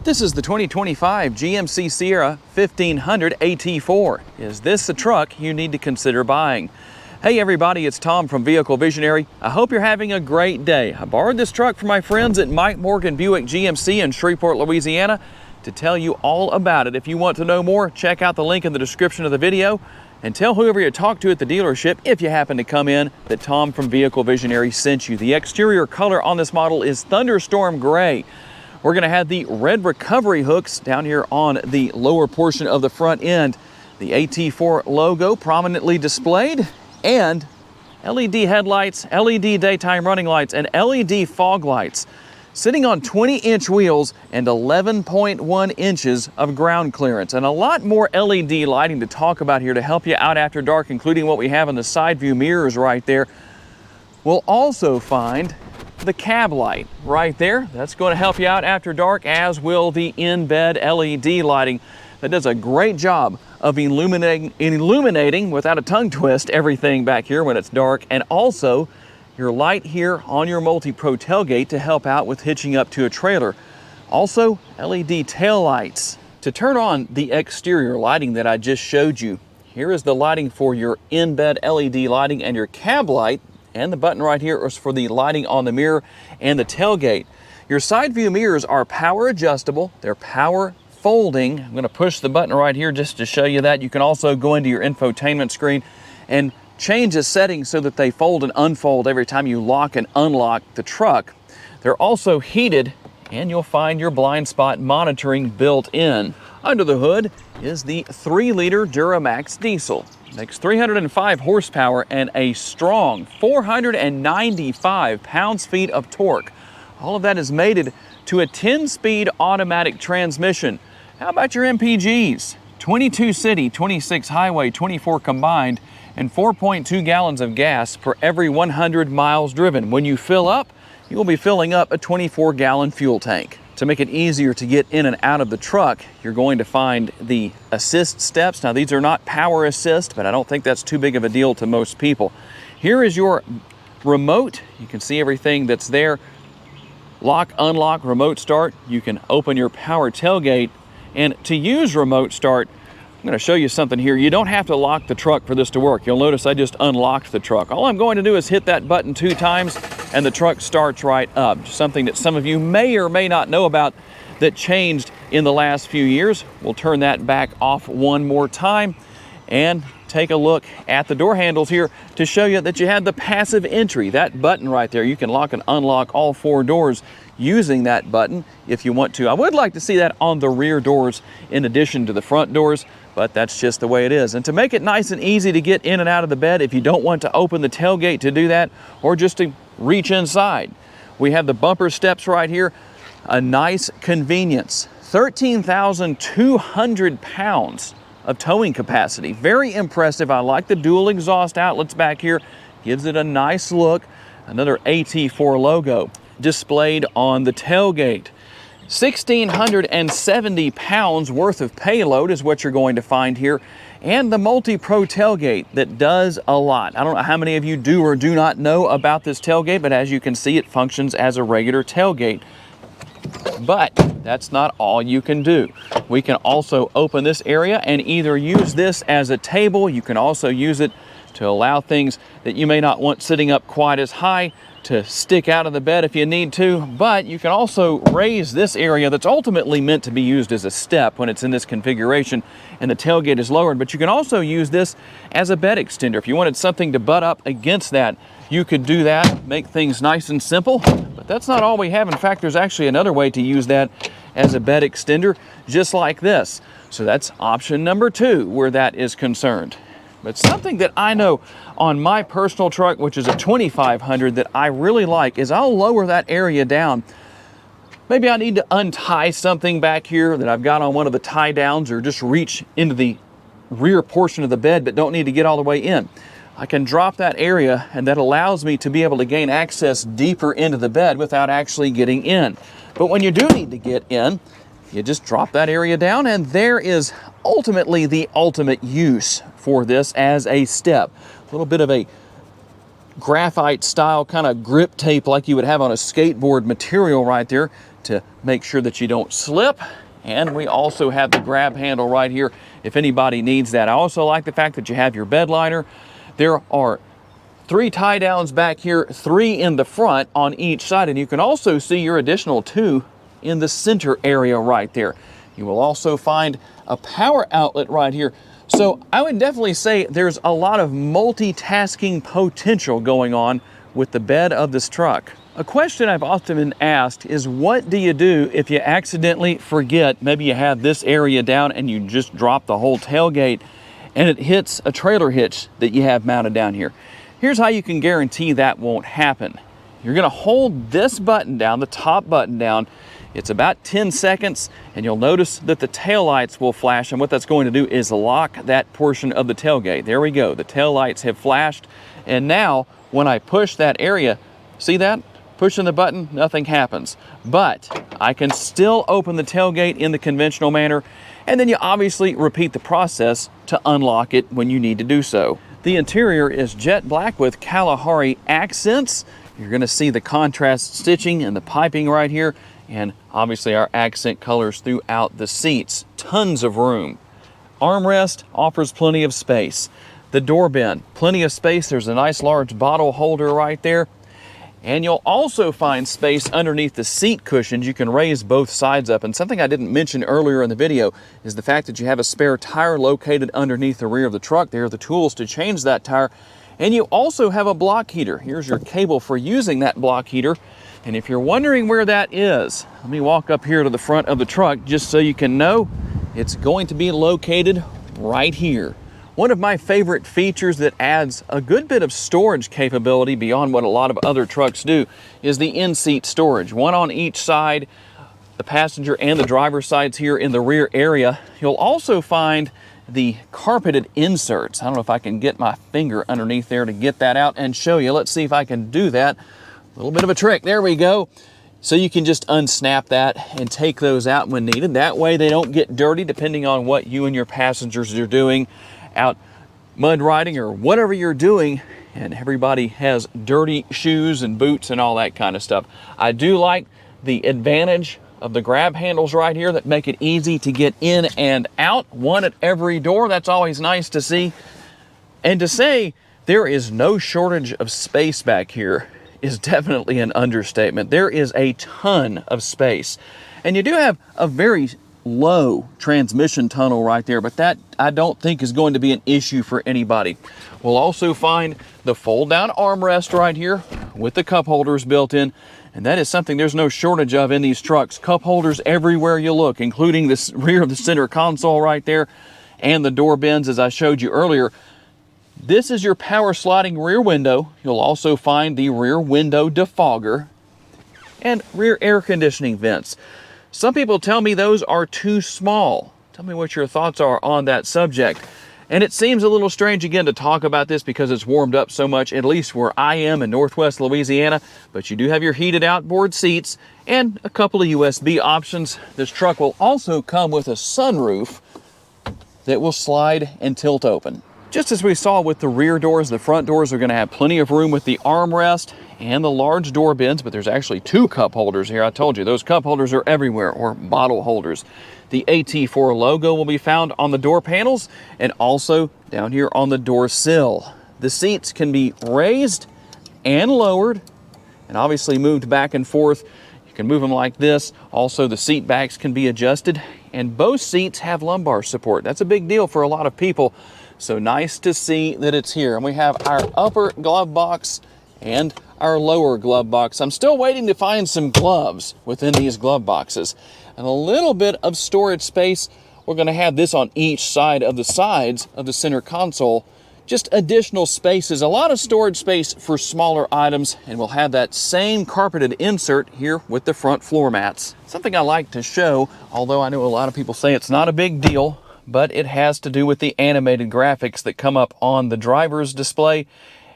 This is the 2025 GMC Sierra 1500 AT4. Is this a truck you need to consider buying? Hey everybody, it's Tom from Vehicle Visionary. I hope you're having a great day. I borrowed this truck from my friends at Mike Morgan Buick GMC in Shreveport, Louisiana to tell you all about it. If you want to know more, check out the link in the description of the video and tell whoever you talk to at the dealership, if you happen to come in, that Tom from Vehicle Visionary sent you. The exterior color on this model is Thunderstorm Gray. We're going to have the red recovery hooks down here on the lower portion of the front end. The AT4 logo prominently displayed, and LED headlights, LED daytime running lights, and LED fog lights. Sitting on 20-inch wheels and 11.1 inches of ground clearance. And a lot more LED lighting to talk about here to help you out after dark, including what we have in the side view mirrors right there. We'll also find the cab light right there. That's going to help you out after dark, as will the in-bed LED lighting. That does a great job of illuminating without a tongue twist everything back here when it's dark, and also your light here on your multi-pro tailgate to help out with hitching up to a trailer. Also LED tail lights. To turn on the exterior lighting that I just showed you, here is the lighting for your in-bed LED lighting, and your cab light and the button right here is for the lighting on the mirror and the tailgate. Your side view mirrors are power adjustable. They're power folding. I'm going to push the button right here just to show you that. You can also go into your infotainment screen and change the settings so that they fold and unfold every time you lock and unlock the truck. They're also heated, and you'll find your blind spot monitoring built in. Under the hood is the 3-liter Duramax diesel. Makes 305 horsepower and a strong 495 pounds-feet of torque. All of that is mated to a 10-speed automatic transmission. How about your MPGs? 22 city, 26 highway, 24 combined, and 4.2 gallons of gas per every 100 miles driven. When you fill up, you will be filling up a 24-gallon fuel tank. To make it easier to get in and out of the truck, you're going to find the assist steps. Now, these are not power assist, but I don't think that's too big of a deal to most people. Here is your remote. You can see everything that's there. Lock, unlock, remote start. You can open your power tailgate. And to use remote start, I'm going to show you something here. You don't have to lock the truck for this to work. You'll notice I just unlocked the truck. All I'm going to do is hit that button 2 times and the truck starts right up. Something that some of you may or may not know about that changed in the last few years. We'll turn that back off one more time and take a look at the door handles here to show you that you had the passive entry. That button right there, you can lock and unlock all 4 doors using that button if you want to. I would like to see that on the rear doors in addition to the front doors, but that's just the way it is. And to make it nice and easy to get in and out of the bed, if you don't want to open the tailgate to do that, or just to reach inside, we have the bumper steps right here. A nice convenience. 13,200 pounds of towing capacity. Very impressive. I like the dual exhaust outlets back here. Gives it a nice look. Another AT4 logo displayed on the tailgate. 1,670 pounds worth of payload is what you're going to find here. And the multi-pro tailgate that does a lot. I don't know how many of you do or do not know about this tailgate, but as you can see, it functions as a regular tailgate. But that's not all you can do. We can also open this area and either use this as a table. You can also use it to allow things that you may not want sitting up quite as high to stick out of the bed if you need to, but you can also raise this area that's ultimately meant to be used as a step when it's in this configuration and the tailgate is lowered. But you can also use this as a bed extender. If you wanted something to butt up against that, you could do that, make things nice and simple. But that's not all we have. In fact, there's actually another way to use that as a bed extender, just like this. So that's option number 2 where that is concerned. But something that I know on my personal truck, which is a 2500, that I really like is I'll lower that area down. Maybe I need to untie something back here that I've got on one of the tie downs, or just reach into the rear portion of the bed but don't need to get all the way in. I can drop that area, and that allows me to be able to gain access deeper into the bed without actually getting in. But when you do need to get in, you just drop that area down, and there is ultimately the ultimate use for this as a step. A little bit of a graphite style kind of grip tape like you would have on a skateboard material right there to make sure that you don't slip. And we also have the grab handle right here if anybody needs that. I also like the fact that you have your bed liner. There are 3 tie downs back here, 3 in the front on each side, and you can also see your additional 2 in the center area right there. You will also find a power outlet right here. So I would definitely say there's a lot of multitasking potential going on with the bed of this truck. A question I've often been asked is, what do you do if you accidentally forget, maybe you have this area down and you just drop the whole tailgate and it hits a trailer hitch that you have mounted down here? Here's how you can guarantee that won't happen. You're gonna hold this button down, the top button down. It's about 10 seconds, and you'll notice that the tail lights will flash, and what that's going to do is lock that portion of the tailgate. There we go, the tail lights have flashed, and now when I push that area, see that? Pushing the button, nothing happens. But I can still open the tailgate in the conventional manner, and then you obviously repeat the process to unlock it when you need to do so. The interior is jet black with Kalahari accents. You're gonna see the contrast stitching and the piping right here, and obviously our accent colors throughout the seats. Tons of room. Armrest offers plenty of space. The door bin, plenty of space. There's a nice large bottle holder right there. And you'll also find space underneath the seat cushions. You can raise both sides up. And something I didn't mention earlier in the video is the fact that you have a spare tire located underneath the rear of the truck. There are the tools to change that tire. And you also have a block heater. Here's your cable for using that block heater. And if you're wondering where that is, let me walk up here to the front of the truck just so you can know it's going to be located right here. One of my favorite features that adds a good bit of storage capability beyond what a lot of other trucks do is the in-seat storage. One on each side, the passenger and the driver's sides here in the rear area. You'll also find the carpeted inserts. I don't know if I can get my finger underneath there to get that out and show you. Let's see if I can do that. A little bit of a trick. There we go. So you can just unsnap that and take those out when needed. That way they don't get dirty depending on what you and your passengers are doing out mud riding or whatever you're doing, and everybody has dirty shoes and boots and all that kind of stuff. I do like the advantage of the grab handles right here that make it easy to get in and out, one at every door. That's always nice to see. And to say there is no shortage of space back here is definitely an understatement. There is a ton of space. And you do have a very low transmission tunnel right there, but that I don't think is going to be an issue for anybody. We'll also find the fold down armrest right here with the cup holders built in, and that is something there's no shortage of in these trucks. Cup holders everywhere you look, including the rear of the center console right there and the door bins as I showed you earlier. This is your power sliding rear window. You'll also find the rear window defogger and rear air conditioning vents. Some people tell me those are too small. Tell me what your thoughts are on that subject. And it seems a little strange again to talk about this because it's warmed up so much, at least where I am in Northwest Louisiana, but you do have your heated outboard seats and a couple of USB options. This truck will also come with a sunroof that will slide and tilt open. Just as we saw with the rear doors, the front doors are going to have plenty of room with the armrest and the large door bins, but there's actually 2 cup holders here. I told you, those cup holders are everywhere, or bottle holders. The AT4 logo will be found on the door panels and also down here on the door sill. The seats can be raised and lowered and obviously moved back and forth. You can move them like this. Also, the seat backs can be adjusted, and both seats have lumbar support. That's a big deal for a lot of people. So nice to see that it's here. And we have our upper glove box and our lower glove box. I'm still waiting to find some gloves within these glove boxes. And a little bit of storage space. We're going to have this on each side of the sides of the center console. Just additional spaces, a lot of storage space for smaller items, and we'll have that same carpeted insert here with the front floor mats. Something I like to show, although I know a lot of people say it's not a big deal, but it has to do with the animated graphics that come up on the driver's display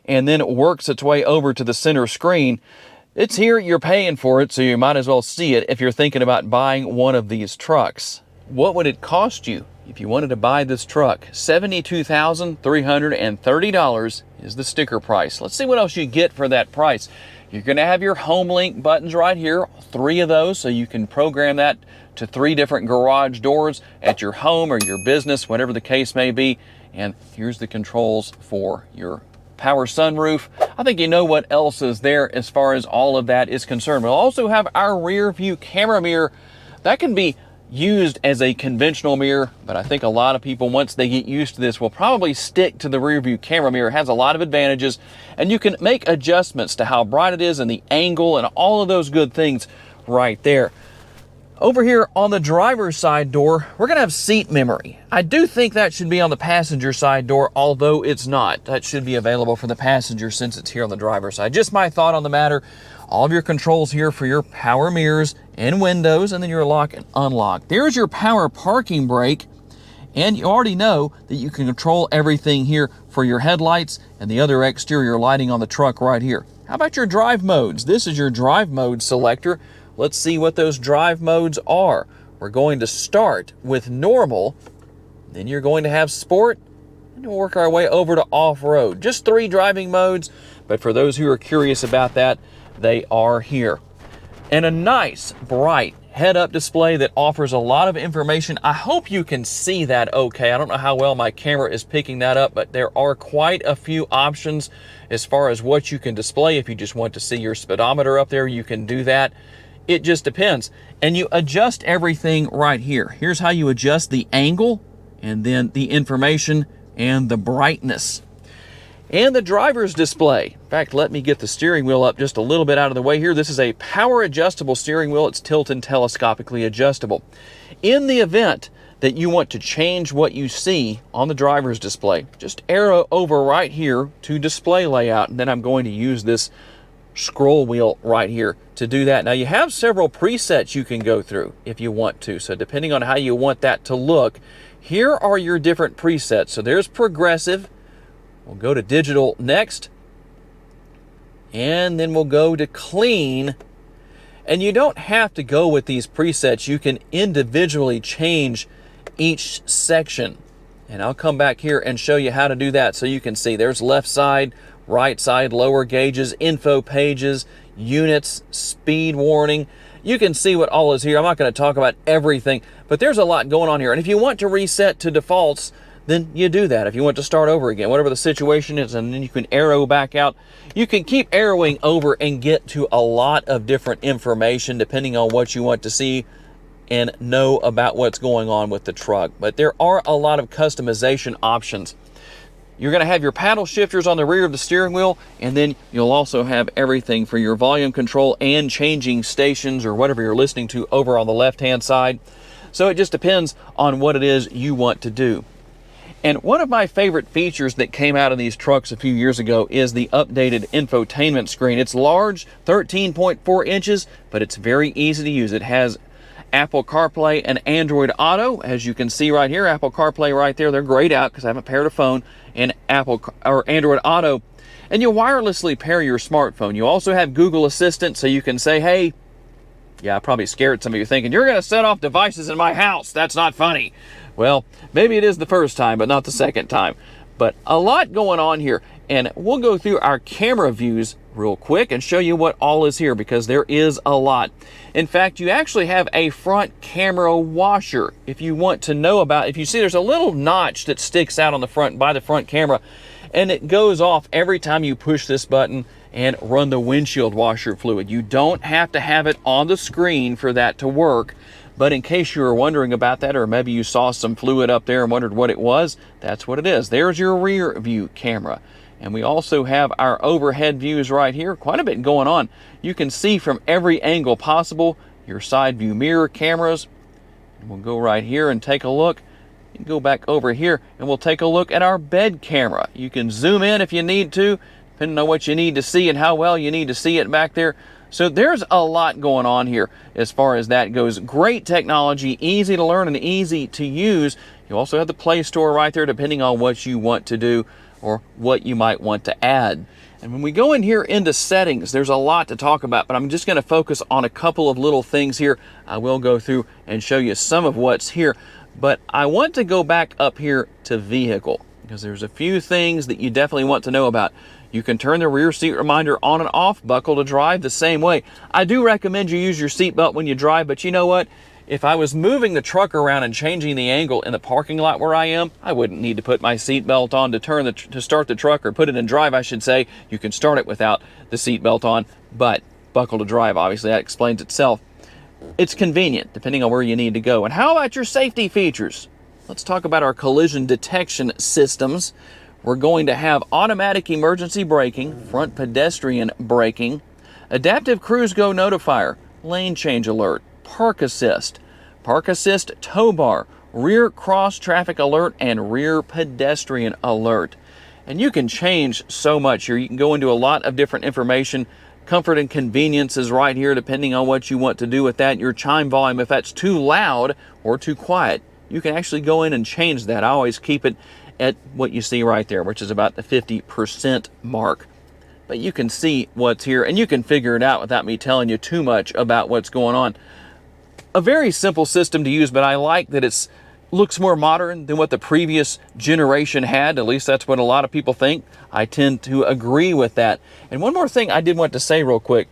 and then it works its way over to the center screen. It's here, you're paying for it, so you might as well see it if you're thinking about buying one of these trucks. What would it cost you if you wanted to buy this truck? $72,330 is the sticker price. Let's see what else you get for that price. You're going to have your home link buttons right here, 3 of those, so you can program that to 3 different garage doors at your home or your business, whatever the case may be. And here's the controls for your power sunroof. I think you know what else is there as far as all of that is concerned. We'll also have our rear view camera mirror. That can be used as a conventional mirror, but I think a lot of people, once they get used to this, will probably stick to the rear view camera mirror. It has a lot of advantages, and you can make adjustments to how bright it is and the angle and all of those good things right there. Over here on the driver's side door, we're gonna have seat memory. I do think that should be on the passenger side door, although it's not. That should be available for the passenger since it's here on the driver's side. Just my thought on the matter. All of your controls here for your power mirrors and windows, and then your lock and unlock. There's your power parking brake, and you already know that you can control everything here for your headlights and the other exterior lighting on the truck right here. How about your drive modes? This is your drive mode selector. Let's see what those drive modes are. We're going to start with normal, then you're going to have sport, and we'll work our way over to off-road. Just 3 driving modes, but for those who are curious about that, they are here. And a nice, bright head-up display that offers a lot of information. I hope you can see that okay. I don't know how well my camera is picking that up, but there are quite a few options as far as what you can display. If you just want to see your speedometer up there, you can do that. It just depends. And you adjust everything right here. Here's how you adjust the angle, and then the information and the brightness. And the driver's display. In fact, let me get the steering wheel up just a little bit out of the way here. This is a power adjustable steering wheel. It's tilt and telescopically adjustable. In the event that you want to change what you see on the driver's display, just arrow over right here to display layout, and then I'm going to use this scroll wheel right here to do that. Now you have several presets you can go through if you want to. So depending on how you want that to look, here are your different presets. So there's progressive. We'll go to digital next, and then we'll go to clean. And you don't have to go with these presets. You can individually change each section. And I'll come back here and show you how to do that. So you can see there's left side, right side, lower gauges, info pages, units, speed warning. You can see what all is here. I'm not going to talk about everything, but there's a lot going on here. And if you want to reset to defaults, then you do that. If you want to start over again, whatever the situation is, and then you can arrow back out. You can keep arrowing over and get to a lot of different information depending on what you want to see and know about what's going on with the truck. But there are a lot of customization options. You're going to have your paddle shifters on the rear of the steering wheel, and then you'll also have everything for your volume control and changing stations or whatever you're listening to over on the left-hand side. So it just depends on what it is you want to do. And one of my favorite features that came out of these trucks a few years ago is the updated infotainment screen. It's large, 13.4 inches, but it's very easy to use. It has Apple CarPlay and Android Auto. As you can see right here, Apple CarPlay right there, they're grayed out because I haven't paired a phone, and Android Auto. And you wirelessly pair your smartphone. You also have Google Assistant, so you can say, hey, yeah, I probably scared some of you thinking, you're going to set off devices in my house. That's not funny. Well, maybe it is the first time, but not the second time. But a lot going on here, and we'll go through our camera views real quick and show you what all is here, because there is a lot. In fact, you actually have a front camera washer. If you want to know about, if you see there's a little notch that sticks out on the front by the front camera, and it goes off every time you push this button and run the windshield washer fluid. You don't have to have it on the screen for that to work. But in case you were wondering about that, or maybe you saw some fluid up there and wondered what it was, that's what it is. There's your rear view camera. And we also have our overhead views right here. Quite a bit going on. You can see from every angle possible your side view mirror cameras. And we'll go right here and take a look. And go back over here and we'll take a look at our bed camera. You can zoom in if you need to, depending on what you need to see and how well you need to see it back there. So there's a lot going on here as far as that goes. Great technology, easy to learn and easy to use. You also have the Play Store right there, depending on what you want to do or what you might want to add. And when we go in here into settings, there's a lot to talk about, but I'm just going to focus on a couple of little things here. I will go through and show you some of what's here, but I want to go back up here to vehicle. because there's a few things that you definitely want to know about. You can turn the rear seat reminder on and off, buckle to drive the same way. I do recommend you use your seatbelt when you drive, but you know what? If I was moving the truck around and changing the angle in the parking lot where I am, I wouldn't need to put my seatbelt on to start the truck, or put it in drive, I should say. You can start it without the seatbelt on, but buckle to drive, obviously, that explains itself. It's convenient, depending on where you need to go. And how about your safety features? Let's talk about our collision detection systems. We're going to have automatic emergency braking, front pedestrian braking, adaptive cruise go notifier, lane change alert, park assist tow bar, rear cross traffic alert, and rear pedestrian alert. And you can change so much here. You can go into a lot of different information. Comfort and convenience is right here, depending on what you want to do with that. Your chime volume, if that's too loud or too quiet, you can actually go in and change that. I always keep it at what you see right there, which is about the 50% mark. But you can see what's here, and you can figure it out without me telling you too much about what's going on. A very simple system to use, but I like that it looks more modern than what the previous generation had. At least that's what a lot of people think. I tend to agree with that. And one more thing I did want to say real quick.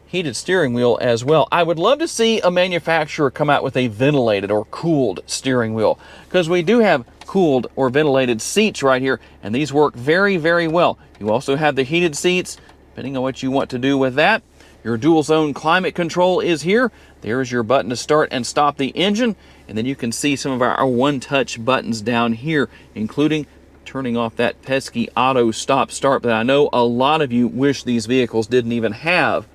Heated steering wheel as well. I would love to see a manufacturer come out with a ventilated or cooled steering wheel, because we do have cooled or ventilated seats right here, and these work very, very well. You also have the heated seats, depending on what you want to do with that. Your dual zone climate control is here. There's your button to start and stop the engine. And then you can see some of our one-touch buttons down here, including turning off that pesky auto stop start that I know a lot of you wish these vehicles didn't even have.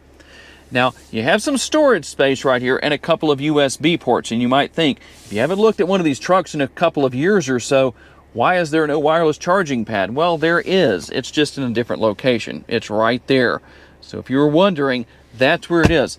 Now, you have some storage space right here and a couple of USB ports. And you might think, if you haven't looked at one of these trucks in a couple of years or so, why is there no wireless charging pad? Well, there is. It's just in a different location. It's right there. So if you were wondering, that's where it is.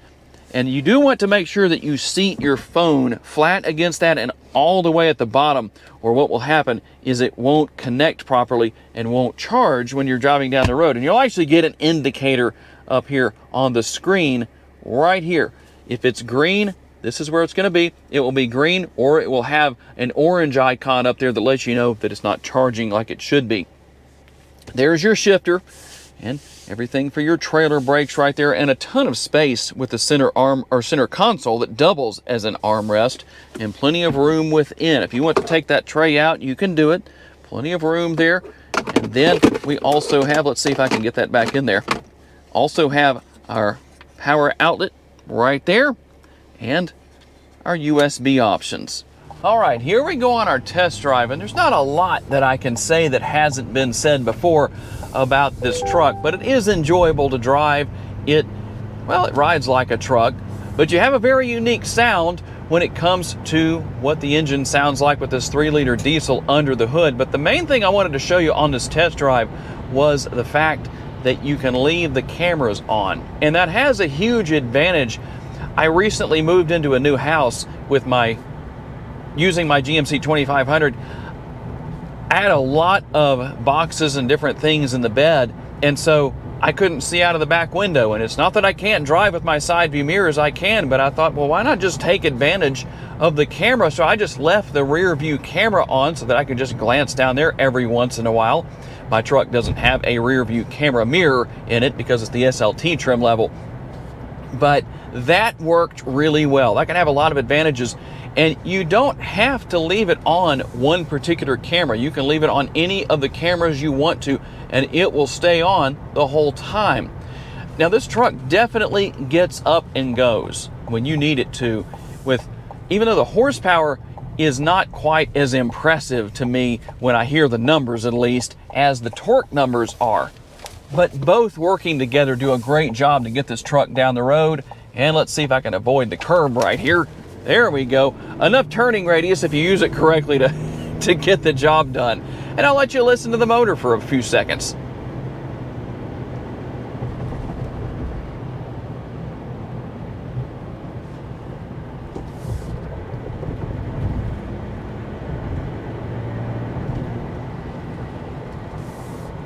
And you do want to make sure that you seat your phone flat against that and all the way at the bottom, or what will happen is it won't connect properly and won't charge when you're driving down the road. And you'll actually get an indicator up here on the screen right here. If it's green, this is where it's going to be. It will be green, or it will have an orange icon up there that lets you know that it's not charging like it should be. There's your shifter and everything for your trailer brakes right there, and a ton of space with the center arm or center console that doubles as an armrest, and plenty of room within. If you want to take that tray out, you can do it. Plenty of room there. And then we also have, let's see if I can get that back in there, also have our power outlet right there and our USB options. All right, here we go on our test drive, and there's not a lot that I can say that hasn't been said before about this truck, but it is enjoyable to drive. It rides like a truck, but you have a very unique sound when it comes to what the engine sounds like with this 3-liter diesel under the hood. But the main thing I wanted to show you on this test drive was the fact that you can leave the cameras on, and that has a huge advantage. I recently moved into a new house with using my GMC 2500. I had a lot of boxes and different things in the bed, and so I couldn't see out of the back window. And it's not that I can't drive with my side view mirrors, I can, but I thought, well, why not just take advantage of the camera? So I just left the rear view camera on so that I could just glance down there every once in a while. My truck doesn't have a rear view camera mirror in it because it's the SLT trim level, but that worked really well. That can have a lot of advantages. And you don't have to leave it on one particular camera. You can leave it on any of the cameras you want to, and it will stay on the whole time. Now, this truck definitely gets up and goes when you need it to, even though the horsepower is not quite as impressive to me when I hear the numbers, at least, as the torque numbers are. But both working together do a great job to get this truck down the road. And let's see if I can avoid the curb right here. There we go. Enough turning radius if you use it correctly to get the job done. And I'll let you listen to the motor for a few seconds.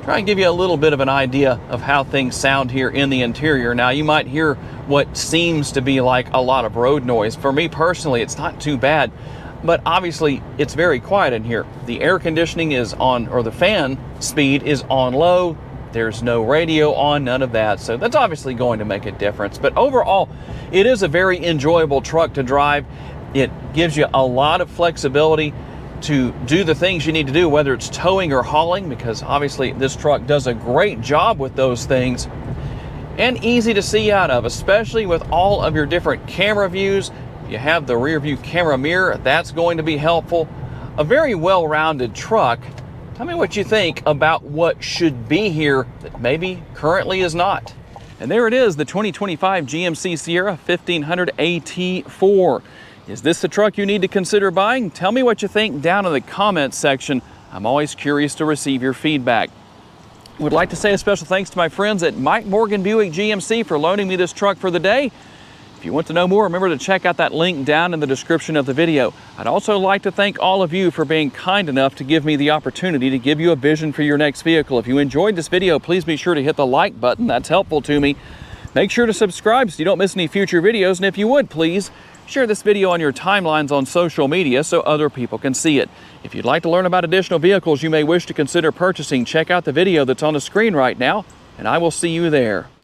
Try and give you a little bit of an idea of how things sound here in the interior. Now, you might hear what seems to be like a lot of road noise. For me personally, it's not too bad. but obviously it's very quiet in here. The air conditioning is on, or the fan speed is on low. There's no radio on, none of that. So that's obviously going to make a difference. But overall, it is a very enjoyable truck to drive. It gives you a lot of flexibility to do the things you need to do, whether it's towing or hauling, because obviously this truck does a great job with those things. And easy to see out of, especially with all of your different camera views. You have the rear view camera mirror, that's going to be helpful. A very well-rounded truck. Tell me what you think about what should be here that maybe currently is not. And there it is, the 2025 GMC Sierra 1500 AT4. Is this the truck you need to consider buying? Tell me what you think down in the comments section. I'm always curious to receive your feedback. Would like to say a special thanks to my friends at Mike Morgan Buick GMC for loaning me this truck for the day. If you want to know more, remember to check out that link down in the description of the video. I'd also like to thank all of you for being kind enough to give me the opportunity to give you a vision for your next vehicle. If you enjoyed this video, please be sure to hit the like button. That's helpful to me. Make sure to subscribe so you don't miss any future videos. And if you would, please share this video on your timelines on social media so other people can see it. If you'd like to learn about additional vehicles you may wish to consider purchasing, check out the video that's on the screen right now, and I will see you there.